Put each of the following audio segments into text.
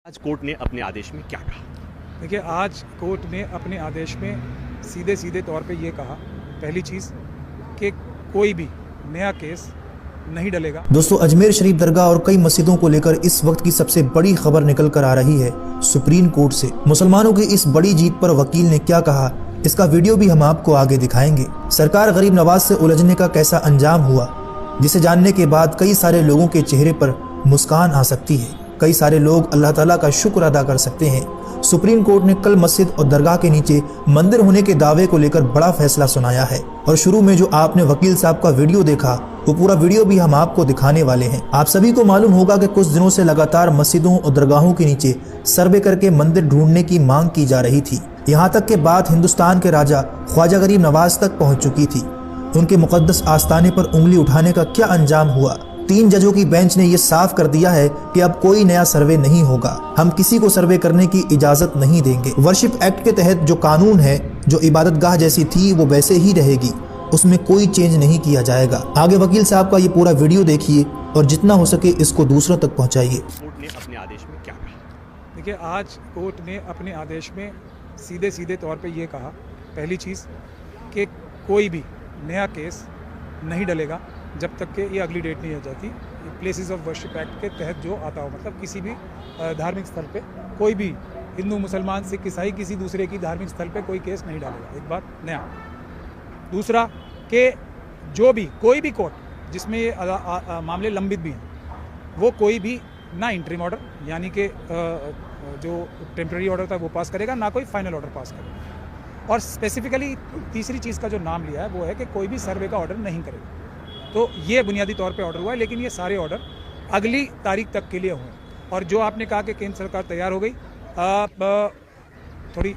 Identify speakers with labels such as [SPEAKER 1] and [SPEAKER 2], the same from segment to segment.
[SPEAKER 1] आज कोर्ट ने अपने आदेश में क्या कहा?
[SPEAKER 2] देखिए, आज कोर्ट ने अपने आदेश में सीधे सीधे तौर पे ये कहा, पहली चीज़ कि कोई भी नया केस नहीं डलेगा।
[SPEAKER 3] दोस्तों, अजमेर शरीफ दरगाह और कई मस्जिदों को लेकर इस वक्त की सबसे बड़ी खबर निकल कर आ रही है सुप्रीम कोर्ट से। मुसलमानों की इस बड़ी जीत पर वकील ने क्या कहा, इसका वीडियो भी हम आपको आगे दिखाएंगे। सरकार गरीब नवाज से उलझने का कैसा अंजाम हुआ, जिसे जानने के बाद कई सारे लोगों के चेहरे पर मुस्कान आ सकती है। कई सारे लोग अल्लाह ताला का शुक्र अदा कर सकते हैं। सुप्रीम कोर्ट ने कल मस्जिद और दरगाह के नीचे मंदिर होने के दावे को लेकर बड़ा फैसला सुनाया है। और शुरू में जो आपने वकील साहब का वीडियो देखा, वो पूरा वीडियो भी हम आपको दिखाने वाले हैं। आप सभी को मालूम होगा कि कुछ दिनों से लगातार मस्जिदों और दरगाहों के नीचे सर्वे करके मंदिर ढूंढने की मांग की जा रही थी। यहाँ तक के बात हिंदुस्तान के राजा ख्वाजा गरीब नवाज तक पहुँच चुकी थी। उनके मुकद्दस आस्थाने पर उंगली उठाने का क्या अंजाम हुआ। 3 जजों की बेंच ने यह साफ कर दिया है कि अब कोई नया सर्वे नहीं होगा। हम किसी को सर्वे करने की इजाजत नहीं देंगे। वर्शिप एक्ट के तहत जो कानून है, जो इबादतगाह जैसी थी वो वैसे ही रहेगी, उसमें कोई चेंज नहीं किया जाएगा। आगे वकील साहब का ये पूरा वीडियो देखिए और जितना हो सके इसको दूसरों तक पहुँचाइए।
[SPEAKER 1] कोर्ट ने अपने आदेश में क्या कहा?
[SPEAKER 2] देखिए, आज कोर्ट ने अपने आदेश में सीधे सीधे तौर पे ये कहा, पहली चीज़ कि कोई भी नया केस नहीं डलेगा जब तक कि ये अगली डेट नहीं हो जाती। प्लेसेस ऑफ वर्शिप एक्ट के तहत जो आता हो, मतलब किसी भी धार्मिक स्थल पे कोई भी हिंदू, मुसलमान, सिख, ईसाई किसी दूसरे की धार्मिक स्थल पे कोई केस नहीं डालेगा। एक बात नया। दूसरा कि जो भी कोई भी कोर्ट जिसमें ये मामले लंबित भी हैं, वो कोई भी ना इंटरिम ऑर्डर यानी कि जो टेम्प्रेरी ऑर्डर था वो पास करेगा, ना कोई फाइनल ऑर्डर पास करेगा। और स्पेसिफिकली तीसरी चीज़ का जो नाम लिया है वो है कि कोई भी सर्वे का ऑर्डर नहीं करेगा। तो ये बुनियादी तौर पे ऑर्डर हुआ है, लेकिन ये सारे ऑर्डर अगली तारीख तक के लिए हुए। और जो आपने कहा कि केंद्र सरकार तैयार हो गई, थोड़ी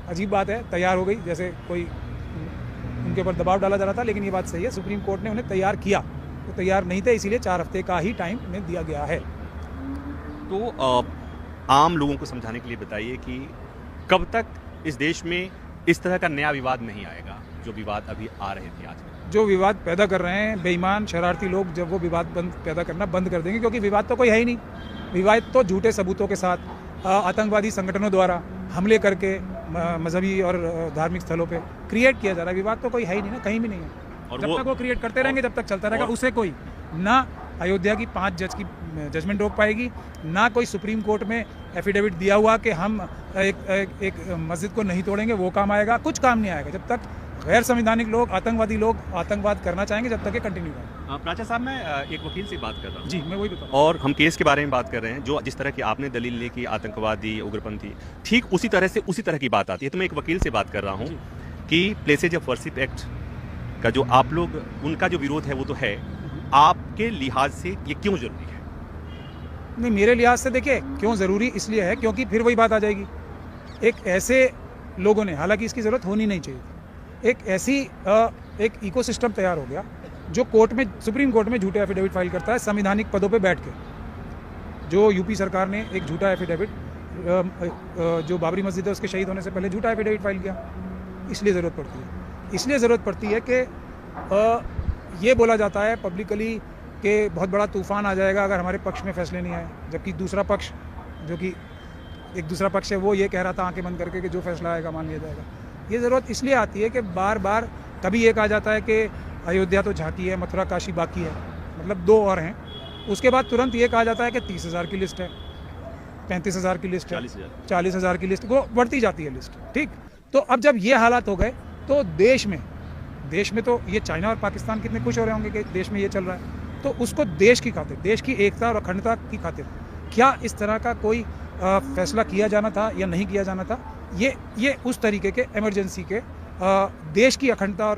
[SPEAKER 2] अजीब बात है, तैयार हो गई जैसे कोई उनके ऊपर दबाव डाला जा रहा था, लेकिन ये बात सही है, सुप्रीम कोर्ट ने उन्हें तैयार किया। तो तैयार नहीं थे, इसीलिए 4 हफ्ते का ही टाइम उन्हें दिया गया है।
[SPEAKER 1] तो आम लोगों को समझाने के लिए बताइए कि कब तक इस देश में इस तरह का नया विवाद नहीं आएगा जो विवाद अभी आ रहे थे। आज
[SPEAKER 2] जो विवाद पैदा कर रहे हैं बेईमान शरारती लोग, जब वो विवाद पैदा करना बंद कर देंगे, क्योंकि विवाद तो कोई है ही नहीं। विवाद तो झूठे सबूतों के साथ आतंकवादी संगठनों द्वारा हमले करके मजहबी और धार्मिक स्थलों पे क्रिएट किया जा रहा है। विवाद तो कोई है ही नहीं ना, कहीं भी नहीं है। और जब तक वो क्रिएट करते रहेंगे, जब तक चलता रहेगा, उसे कोई ना अयोध्या की 5 जज की जजमेंट रोक पाएगी, ना कोई सुप्रीम कोर्ट में एफिडेविट दिया हुआ कि हम एक मस्जिद को नहीं तोड़ेंगे, वो काम आएगा। कुछ काम नहीं आएगा जब तक गैर संवैधानिक लोग, आतंकवादी लोग आतंकवाद करना चाहेंगे, जब तक ये कंटिन्यू करें।
[SPEAKER 1] प्राचा साहब, मैं एक वकील से बात कर रहा हूँ।
[SPEAKER 2] जी, मैं वही बताऊँ।
[SPEAKER 1] और हम केस के बारे में बात कर रहे हैं, जो जिस तरह की आपने दलील ली कि आतंकवादी, उग्रपंथी, ठीक उसी तरह की बात आती है। तो मैं एक वकील से बात कर रहा हूँ कि प्लेसेज ऑफ वर्शिप एक्ट का जो आप लोग, उनका जो विरोध है वो तो है, आपके लिहाज से ये क्यों जरूरी है?
[SPEAKER 2] नहीं, मेरे लिहाज से देखिए क्यों ज़रूरी इसलिए है क्योंकि फिर वही बात आ जाएगी। एक ऐसे लोगों ने, हालांकि इसकी ज़रूरत होनी नहीं चाहिए, एक ऐसी एक इकोसिस्टम तैयार हो गया जो कोर्ट में, सुप्रीम कोर्ट में झूठे एफिडेविट फाइल करता है संवैधानिक पदों पे बैठ के। जो यूपी सरकार ने एक झूठा एफिडेविट, जो बाबरी मस्जिद है उसके शहीद होने से पहले झूठा एफिडेविट फाइल किया। इसलिए ज़रूरत पड़ती है। इसलिए ज़रूरत पड़ती है कि ये बोला जाता है पब्लिकली कि बहुत बड़ा तूफान आ जाएगा अगर हमारे पक्ष में फैसले नहीं आए, जबकि दूसरा पक्ष, जो कि एक दूसरा पक्ष है, वो ये कह रहा था आंखें बंद करके कि जो फैसला आएगा मान लिया जाएगा। ये ज़रूरत इसलिए आती है कि बार बार कभी ये कहा जाता है कि अयोध्या तो झांकी है, मथुरा काशी बाकी है, मतलब 2 और हैं। उसके बाद तुरंत ये कहा जाता है कि 30,000 की लिस्ट है, 35,000 की लिस्ट है, 40,000 की लिस्ट, वो बढ़ती जाती है लिस्ट। ठीक, तो अब जब ये हालात हो गए तो देश में तो ये चाइना और पाकिस्तान कितने खुश हो रहे होंगे कि देश में ये चल रहा है। तो उसको देश की खातिर, देश की एकता और अखंडता की खातिर क्या इस तरह का कोई फैसला किया जाना था या नहीं किया जाना था? ये उस तरीके के इमरजेंसी के देश की अखंडता और